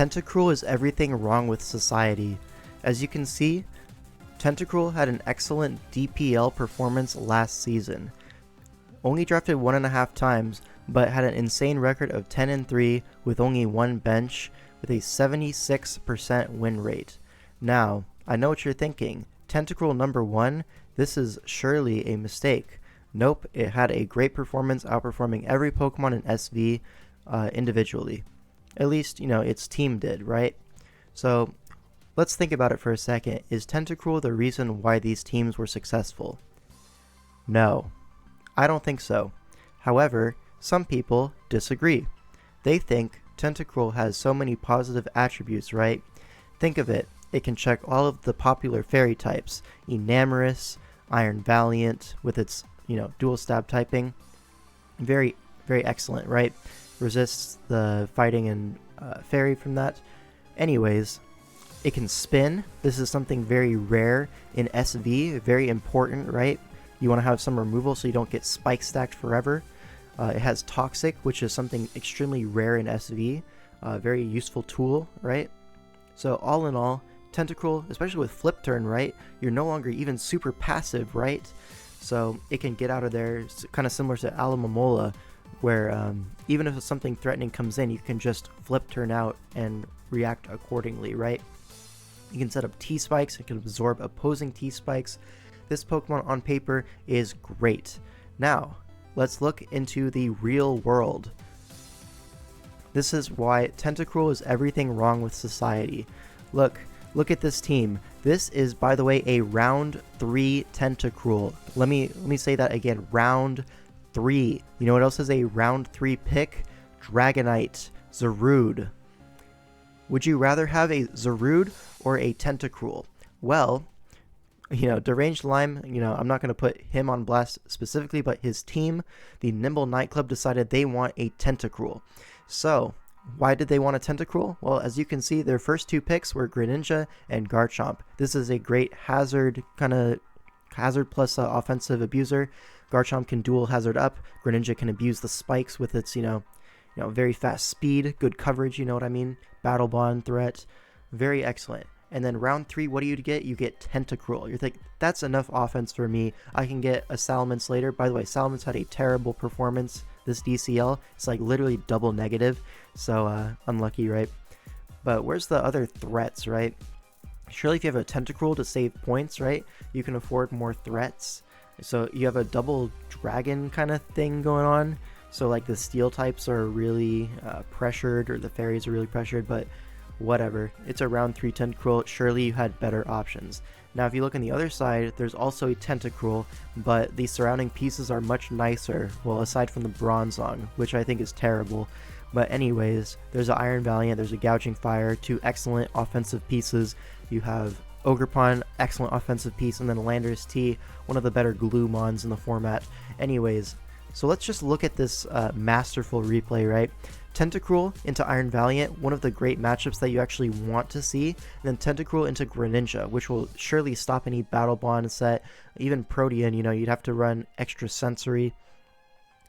Tentacruel is everything wrong with society. As you can see, Tentacruel had an excellent DPL performance last season. Only drafted 1.5 times, but had an insane record of 10-3 with only one bench with a 76% win rate. Now, I know what you're thinking. Tentacruel number 1, this is surely a mistake. Nope, it had a great performance, outperforming every Pokemon in SV individually. At least, its team did, right? So, let's think about it for a second. Is Tentacruel the reason why these teams were successful? No, I don't think so. However, some people disagree. They think Tentacruel has so many positive attributes, right? Think of it. It can check all of the popular fairy types. Enamorous, Iron Valiant with its, dual stab typing. Very, very excellent, right? Resists the fighting and fairy from that. Anyways, it can spin. This is something very rare in SV. Very important, right? You want to have some removal so you don't get spike stacked forever. It has Toxic, which is something extremely rare in SV. Very useful tool, right? So all in all, Tentacruel, especially with Flip Turn, right? You're no longer even super passive, right? So it can get out of there. It's kind of similar to Alomomola, where even if something threatening comes in, you can just Flip Turn out and react accordingly, right? You can set up T-Spikes. It can absorb opposing T-Spikes. This Pokemon on paper is great. Now, let's look into the real world. This is why Tentacruel is everything wrong with society. Look at this team. This is, by the way, a round 3 Tentacruel. Let me say that again. Round 3. You know what else is a round 3 pick? Dragonite, Zarude. Would you rather have a Zarude or a Tentacruel? Well, Deranged Lime, I'm not going to put him on blast specifically, but his team, the Nimble Nightclub, decided they want a Tentacruel. So, why did they want a Tentacruel? Well, as you can see, their first 2 picks were Greninja and Garchomp. This is a great hazard plus offensive abuser. Garchomp can dual hazard up. Greninja can abuse the spikes with its, very fast speed, good coverage, you know what I mean? Battle Bond threat. Very excellent. And then round 3, what do you get? You get Tentacruel. You're thinking, that's enough offense for me. I can get a Salamence later. By the way, Salamence had a terrible performance this DCL. It's like literally double negative. So unlucky, right? But where's the other threats, right? Surely if you have a Tentacruel to save points, right? You can afford more threats. So you have a double dragon kind of thing going on. So like the steel types are really pressured, or the fairies are really pressured, but whatever. It's a round 3 Tentacruel. Surely you had better options. Now if you look on the other side, there's also a Tentacruel, but the surrounding pieces are much nicer. Well, aside from the Bronzong, which I think is terrible. But anyways, there's an Iron Valiant, there's a Gouging Fire, 2 excellent offensive pieces. You have Ogerpon, excellent offensive piece, and then Landorus T, one of the better glue mons in the format. Anyways, so let's just look at this masterful replay, right? Tentacruel into Iron Valiant, one of the great matchups that you actually want to see. And then Tentacruel into Greninja, which will surely stop any Battle Bond set. Even Protean, you'd have to run extra sensory.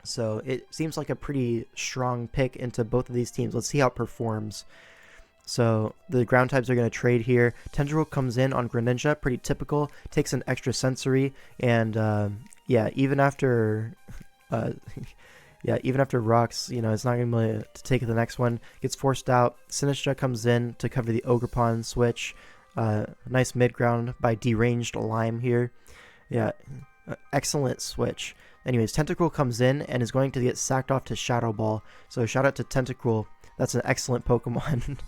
So it seems like a pretty strong pick into both of these teams. Let's see how it performs. So the ground types are going to trade here. Tentacruel comes in on Greninja, pretty typical. Takes an extra sensory, and even after rocks, it's not going to be able to take the next one. Gets forced out. Sinistra comes in to cover the Ogerpon switch. Nice mid ground by Deranged Lime here. Yeah, excellent switch. Anyways, Tentacruel comes in and is going to get sacked off to Shadow Ball. So shout out to Tentacruel. That's an excellent Pokemon.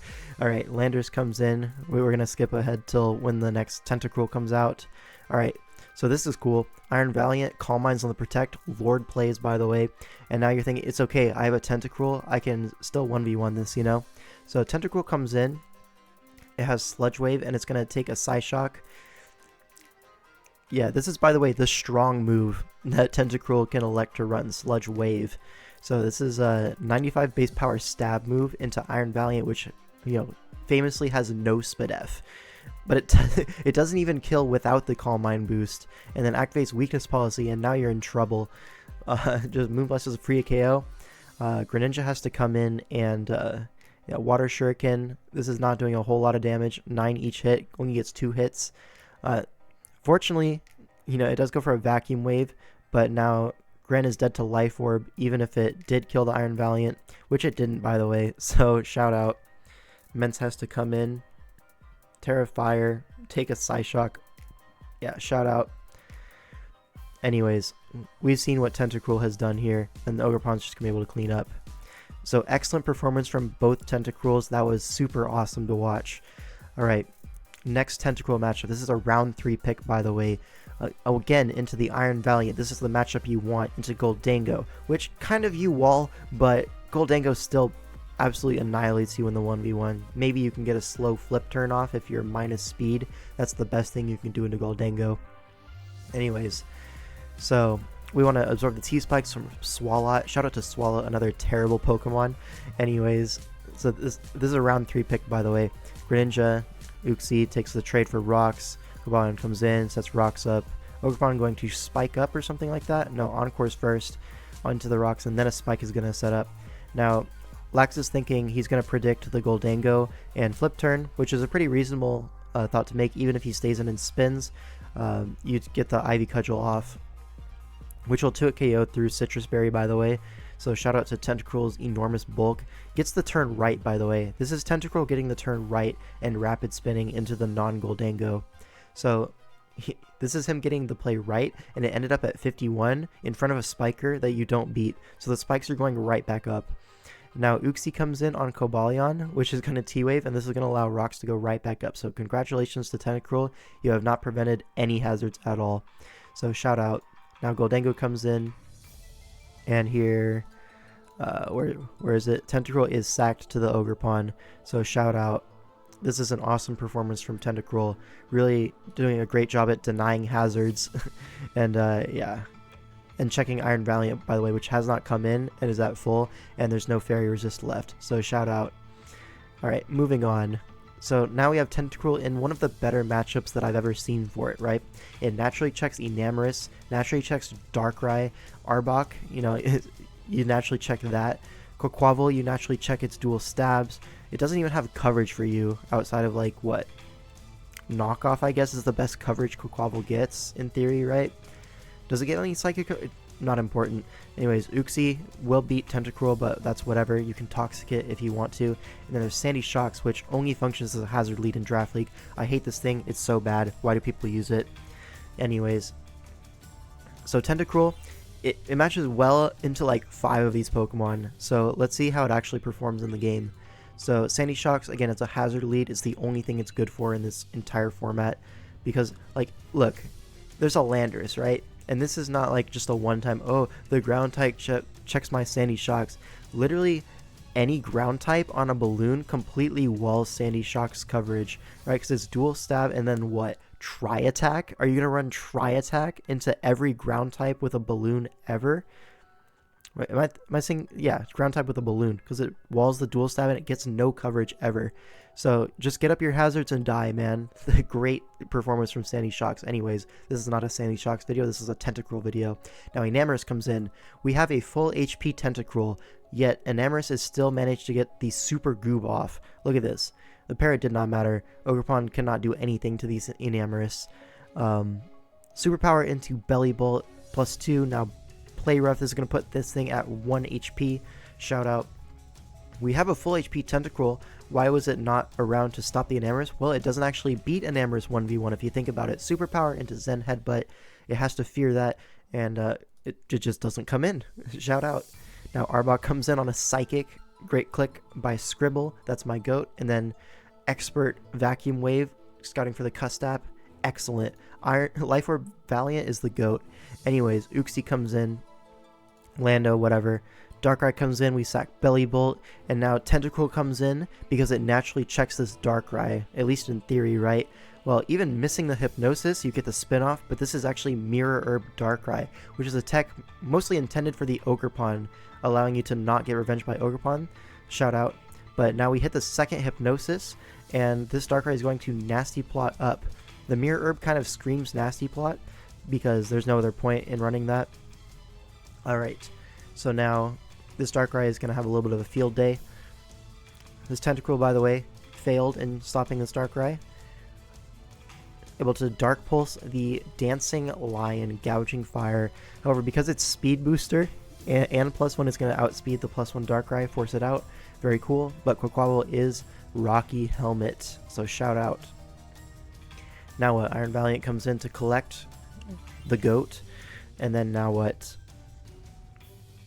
Alright, Landorus comes in. We were going to skip ahead till when the next Tentacruel comes out. Alright, so this is cool. Iron Valiant, Calm Minds on the Protect. Lord plays, by the way. And now you're thinking, it's okay, I have a Tentacruel. I can still 1v1 this, So Tentacruel comes in. It has Sludge Wave, and it's going to take a Psyshock. Yeah, this is, by the way, the strong move that Tentacruel can elect to run, Sludge Wave. So this is a 95 base power stab move into Iron Valiant, which, famously has no SPDF. But it doesn't even kill without the Calm Mind boost. And then activates Weakness Policy, and now you're in trouble. Just Moonblast is a free KO. Greninja has to come in and Yeah, Water Shuriken. This is not doing a whole lot of damage. 9 each hit. Only gets 2 hits. Fortunately, it does go for a Vacuum Wave, but now Gren is dead to Life Orb, even if it did kill the Iron Valiant, which it didn't, by the way. So, shout out. Mence has to come in. Terra Fire. Take a Psyshock. Yeah, shout out. Anyways, we've seen what Tentacruel has done here, and the Ogerpon's just going to be able to clean up. So excellent performance from both Tentacruels. That was super awesome to watch. Alright, next Tentacruel matchup. This is a round 3 pick, by the way. Again, into the Iron Valiant. This is the matchup you want, into Goldango, which kind of you wall, but Goldango still absolutely annihilates you in the 1v1. Maybe you can get a slow flip turn off if you're minus speed. That's the best thing you can do into Goldango. Anyways, so we want to absorb the T-Spikes from Swalot. Shout out to Swalot, another terrible Pokemon. Anyways, so this is a round 3 pick, by the way. Greninja, Uxie takes the trade for Rocks. Ogerpon comes in, sets Rocks up. Ogerpon going to Spike up or something like that? No, Encore's first, onto the Rocks, and then a Spike is going to set up. Now, Lax is thinking he's going to predict the Goldango and Flip Turn, which is a pretty reasonable thought to make, even if he stays in and spins. You get the Ivy Cudgel off, which will 2-hit KO through Citrus Berry, by the way. So shout out to Tentacruel's enormous bulk. Gets the turn right, by the way. This is Tentacruel getting the turn right and rapid spinning into the non-Goldango. So this is him getting the play right, and it ended up at 51 in front of a Spiker that you don't beat. So the spikes are going right back up. Now Uxie comes in on Cobalion, which is going to T-Wave, and this is going to allow Rocks to go right back up. So congratulations to Tentacruel. You have not prevented any hazards at all. So shout out. Now Goldango comes in, and here, where is it? Tentacruel is sacked to the Ogerpon, so shout out. This is an awesome performance from Tentacruel, really doing a great job at denying hazards, and yeah, and checking Iron Valiant, by the way, which has not come in and is at full, and there's no Fairy Resist left, so shout out. Alright, moving on. So now we have Tentacruel in one of the better matchups that I've ever seen for it, right? It naturally checks Enamorus, naturally checks Darkrai, Arbok, you naturally check that. Quaquaval, you naturally check its dual stabs. It doesn't even have coverage for you outside of like what? Knockoff, I guess, is the best coverage Quaquaval gets in theory, right? Does it get any psychic? Not important. Anyways, Uxie will beat Tentacruel, but that's whatever. You can Toxic it if you want to. And then there's Sandy Shocks, which only functions as a hazard lead in Draft League. I hate this thing. It's so bad. Why do people use it? Anyways, so Tentacruel, it matches well into like 5 of these Pokemon. So let's see how it actually performs in the game. So Sandy Shocks, again, it's a hazard lead. It's the only thing it's good for in this entire format. Because, like, look, there's a Landorus, right? And this is not like just a one-time, oh, the ground type checks my Sandy Shocks. Literally, any ground type on a balloon completely walls Sandy Shocks coverage, right? Because it's dual stab and then what? Tri-attack? Are you going to run Tri-attack into every ground type with a balloon ever? Right, am I saying, yeah, ground type with a balloon, because it walls the dual stab and it gets no coverage ever. So just get up your hazards and die, man. Great performance from Sandy Shocks. Anyways, this is not a Sandy Shocks video, this is a Tentacruel video. Now Enamorus comes in. We have a full HP Tentacruel, yet Enamorus has still managed to get the Super Goob off. Look at this. The parrot did not matter. Ogerpon cannot do anything to these Enamorus. Superpower into Belly Bolt, +2. Now Play Rough is going to put this thing at 1 HP. Shout out. We have a full HP Tentacruel. Why was it not around to stop the Enamorus? Well, it doesn't actually beat Enamorus 1v1 if you think about it. Superpower into Zen Headbutt. It has to fear that, and it just doesn't come in. Shout out. Now Arbok comes in on a Psychic. Great click by Scribble. That's my goat. And then Expert Vacuum Wave. Scouting for the Custap. Excellent. Life Orb Valiant is the goat. Anyways, Uxie comes in. Lando, whatever. Darkrai comes in, we sack Belly Bolt, and now Tentacruel comes in because it naturally checks this Darkrai, at least in theory, right? Well, even missing the Hypnosis, you get the spin-off, but this is actually Mirror Herb Darkrai, which is a tech mostly intended for the Ogerpon, allowing you to not get revenged by Ogerpon. Shout out. But now we hit the second Hypnosis, and this Darkrai is going to Nasty Plot up. The Mirror Herb kind of screams Nasty Plot, because there's no other point in running that. Alright, so now this Darkrai is going to have a little bit of a field day. This Tentacruel, by the way, failed in stopping this Darkrai. Able to Dark Pulse the Dancing Lion, Gouging Fire. However, because it's Speed Booster and +1, it's going to outspeed the +1 Darkrai, force it out. Very cool. But Quaquaval is Rocky Helmet, so shout out. Now what? Iron Valiant comes in to collect the goat, and then now what?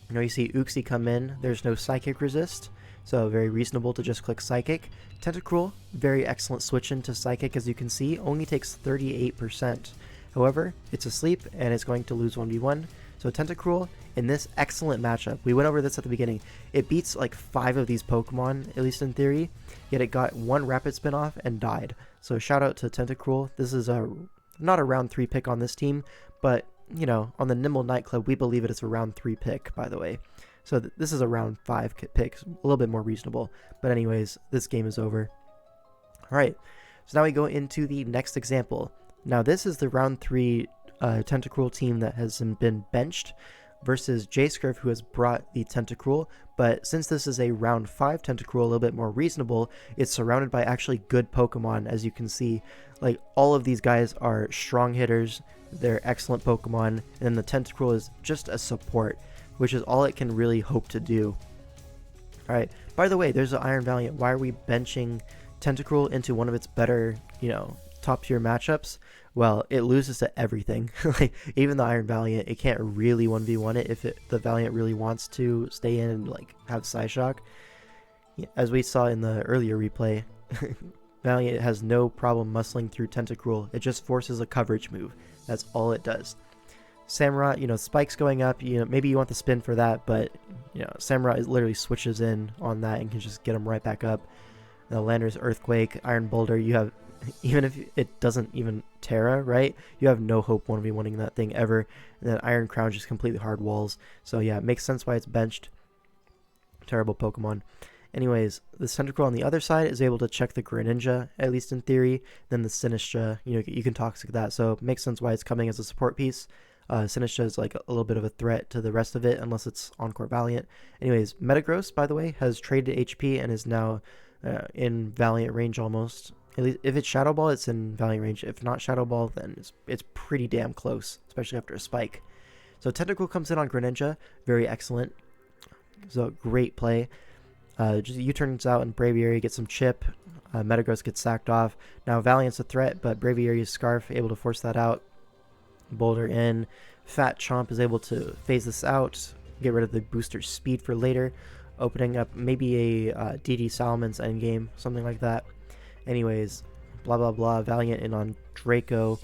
You see Uxie come in. There's no Psychic resist, so very reasonable to just click Psychic. Tentacruel, very excellent switch into Psychic, as you can see, only takes 38%. However, it's asleep and it's going to lose 1v1. So Tentacruel, in this excellent matchup, we went over this at the beginning, it beats like 5 of these Pokemon, at least in theory, yet it got 1 Rapid Spin off and died. So shout out to Tentacruel. This is not a round 3 pick on this team, but you know, on the Nimble Nightclub, we believe it is a round 3 pick, by the way. So this is a round 5 pick, a little bit more reasonable. But anyways, this game is over. Alright, so now we go into the next example. Now this is the round 3 Tentacruel team that has been benched versus J-Scurf, who has brought the Tentacruel. But since this is a round 5 Tentacruel, a little bit more reasonable, it's surrounded by actually good Pokemon, as you can see. Like, all of these guys are strong hitters, they're excellent Pokemon, and then the Tentacruel is just a support, which is all it can really hope to do. Alright, by the way, there's an Iron Valiant. Why are we benching Tentacruel into one of its better, you know, top tier matchups? Well, it loses to everything. Like, even the Iron Valiant, it can't really 1v1 it if the Valiant really wants to stay in and like have Psyshock. As we saw in the earlier replay, Valiant has no problem muscling through Tentacruel. It just forces a coverage move. That's all it does. Samurott, you know, spikes going up, you know, maybe you want the spin for that, but, you know, Samurott literally switches in on that and can just get him right back up. The Landorus Earthquake, Iron Boulder, you have, even if it doesn't even Terra, right, you have no hope 1v1ing that thing ever. And then Iron Crown just completely hard walls. So yeah, it makes sense why it's benched. Terrible Pokemon. Anyways, the Tentacruel on the other side is able to check the Greninja, at least in theory. Then the Sinistcha, you know, you can Toxic that, so it makes sense why it's coming as a support piece. Sinistcha is like a little bit of a threat to the rest of it, unless it's Encore Valiant. Anyways, Metagross, by the way, has traded HP and is now in Valiant range almost. At least if it's Shadow Ball, it's in Valiant range. If not Shadow Ball, then it's pretty damn close, especially after a spike. So Tentacruel comes in on Greninja, very excellent. So great play. Just U-turns out and Braviary gets some chip. Metagross gets sacked off. Now Valiant's a threat, but Braviary's Scarf able to force that out. Boulder in. Fat Chomp is able to phase this out, get rid of the booster speed for later, opening up maybe a DD Salaman's endgame, something like that. Anyways, blah blah blah. Valiant in on Draco.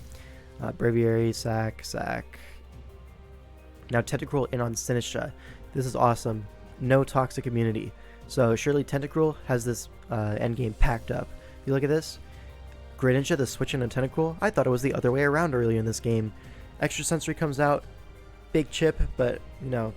Braviary, sack. Now Tentacruel in on Sinistcha. This is awesome. No toxic immunity. So surely Tentacruel has this endgame packed up. You look at this. Greninja, the switch into Tentacruel. I thought it was the other way around earlier in this game. Extra Sensory comes out. Big chip, but, you know,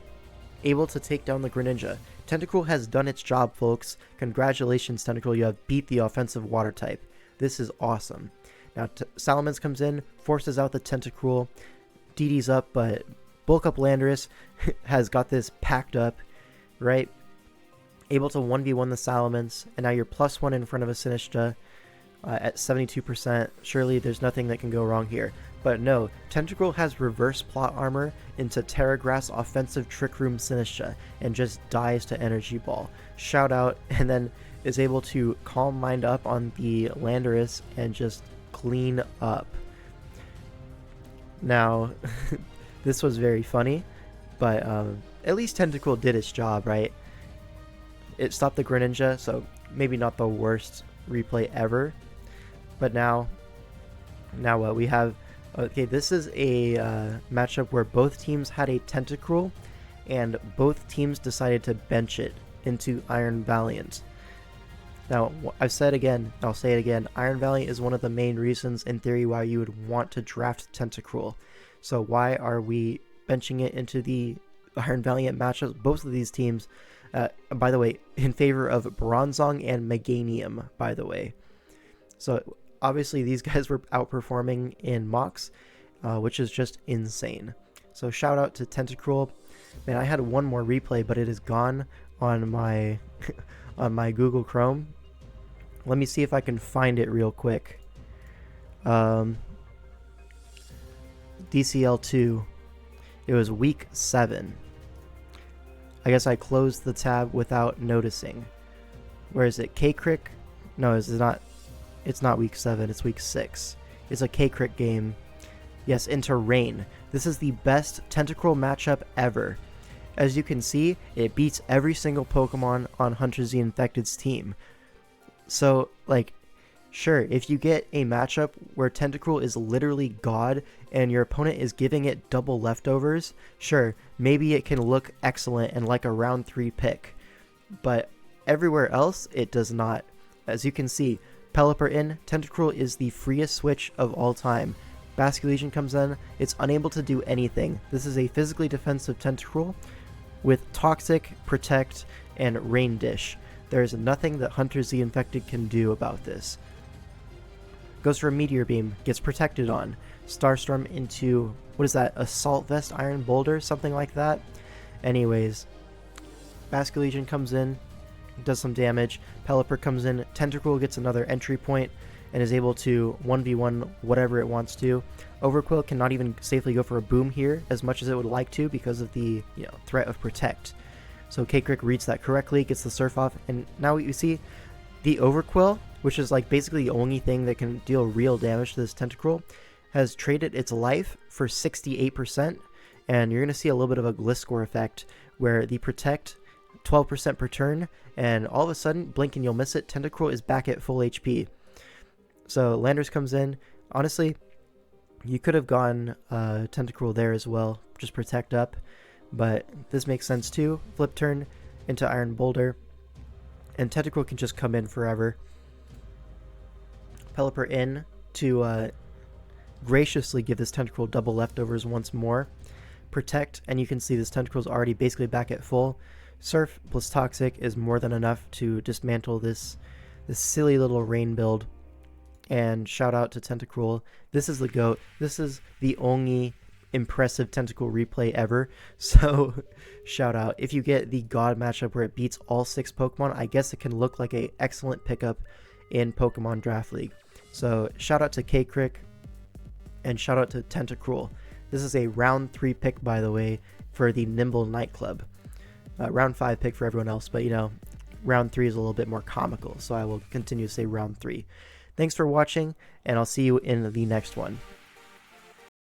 able to take down the Greninja. Tentacruel has done its job, folks. Congratulations, Tentacruel. You have beat the offensive water type. This is awesome. Now, Salamence comes in, forces out the Tentacruel. DD's up, but Bulk Up Landorus has got this packed up, right? Able to 1v1 the Salamence, and now you're +1 in front of a Sinistcha at 72%. Surely there's nothing that can go wrong here. But no, Tentacruel has reverse plot armor into Terra Grass offensive Trick Room Sinistcha and just dies to Energy Ball. Shout out, and then is able to Calm Mind up on the Landorus and just clean up. Now, this was very funny, but at least Tentacruel did its job, right? It stopped the Greninja, so maybe not the worst replay ever. But now what we have, okay, this is a matchup where both teams had a Tentacruel, and both teams decided to bench it into Iron Valiant. Now, I've said again, I'll say it again, Iron Valiant is one of the main reasons, in theory, why you would want to draft Tentacruel. So why are we benching it into the Iron Valiant matchups? Both of these teams, by the way, in favor of Bronzong and Meganium, by the way. So obviously these guys were outperforming in mocks, which is just insane. So shout out to Tentacruel. Man, I had one more replay, but it is gone on my on my Google Chrome. Let me see if I can find it real quick. DCL 2. It was week 7. I guess I closed the tab without noticing. Where is it? K-Crick? No, it's not week 7, it's week 6. It's a K-Crick game. Yes, into Rain. This is the best Tentacruel matchup ever. As you can see, it beats every single Pokemon on Hunter Z Infected's team. So, like, sure, if you get a matchup where Tentacruel is literally God and your opponent is giving it double leftovers, sure, maybe it can look excellent and like a round 3 pick. But everywhere else, it does not. As you can see, Pelipper in, Tentacruel is the freest switch of all time. Basculegion comes in, it's unable to do anything. This is a physically defensive Tentacruel with Toxic, Protect, and Rain Dish. There is nothing that Hunter Z Infected can do about this. Goes for a Meteor Beam, gets protected on. Starstorm into, what is that, Assault Vest Iron Boulder, something like that? Anyways, Basculegion comes in, does some damage. Pelipper comes in, Tentacruel gets another entry point and is able to 1v1 whatever it wants to. Overquill cannot even safely go for a boom here as much as it would like to because of the threat of Protect. So K-Crick reads that correctly, gets the Surf off, and now you see the Overquill, which is like basically the only thing that can deal real damage to this Tentacruel, has traded its life for 68%, and you're going to see a little bit of a Gliscor effect where the Protect 12% per turn, and all of a sudden, blink and you'll miss it, Tentacruel is back at full HP. So Landers comes in. Honestly, you could have gone Tentacruel there as well, just protect up, but this makes sense too. Flip turn into Iron Boulder, and Tentacruel can just come in forever. Pelipper in to graciously give this Tentacruel double leftovers once more. Protect, and you can see this Tentacruel is already basically back at full. Surf plus Toxic is more than enough to dismantle this silly little Rain build. And shout out to Tentacruel. This is the GOAT. This is the only impressive Tentacruel replay ever. So shout out. If you get the God matchup where it beats all 6 Pokemon, I guess it can look like an excellent pickup in Pokemon Draft League. So shout out to K-Crick and shout out to Tentacruel. This is a round 3 pick, by the way, for the Nimble Nightclub. Round 5 pick for everyone else, but round 3 is a little bit more comical, so I will continue to say round 3. Thanks for watching, and I'll see you in the next one.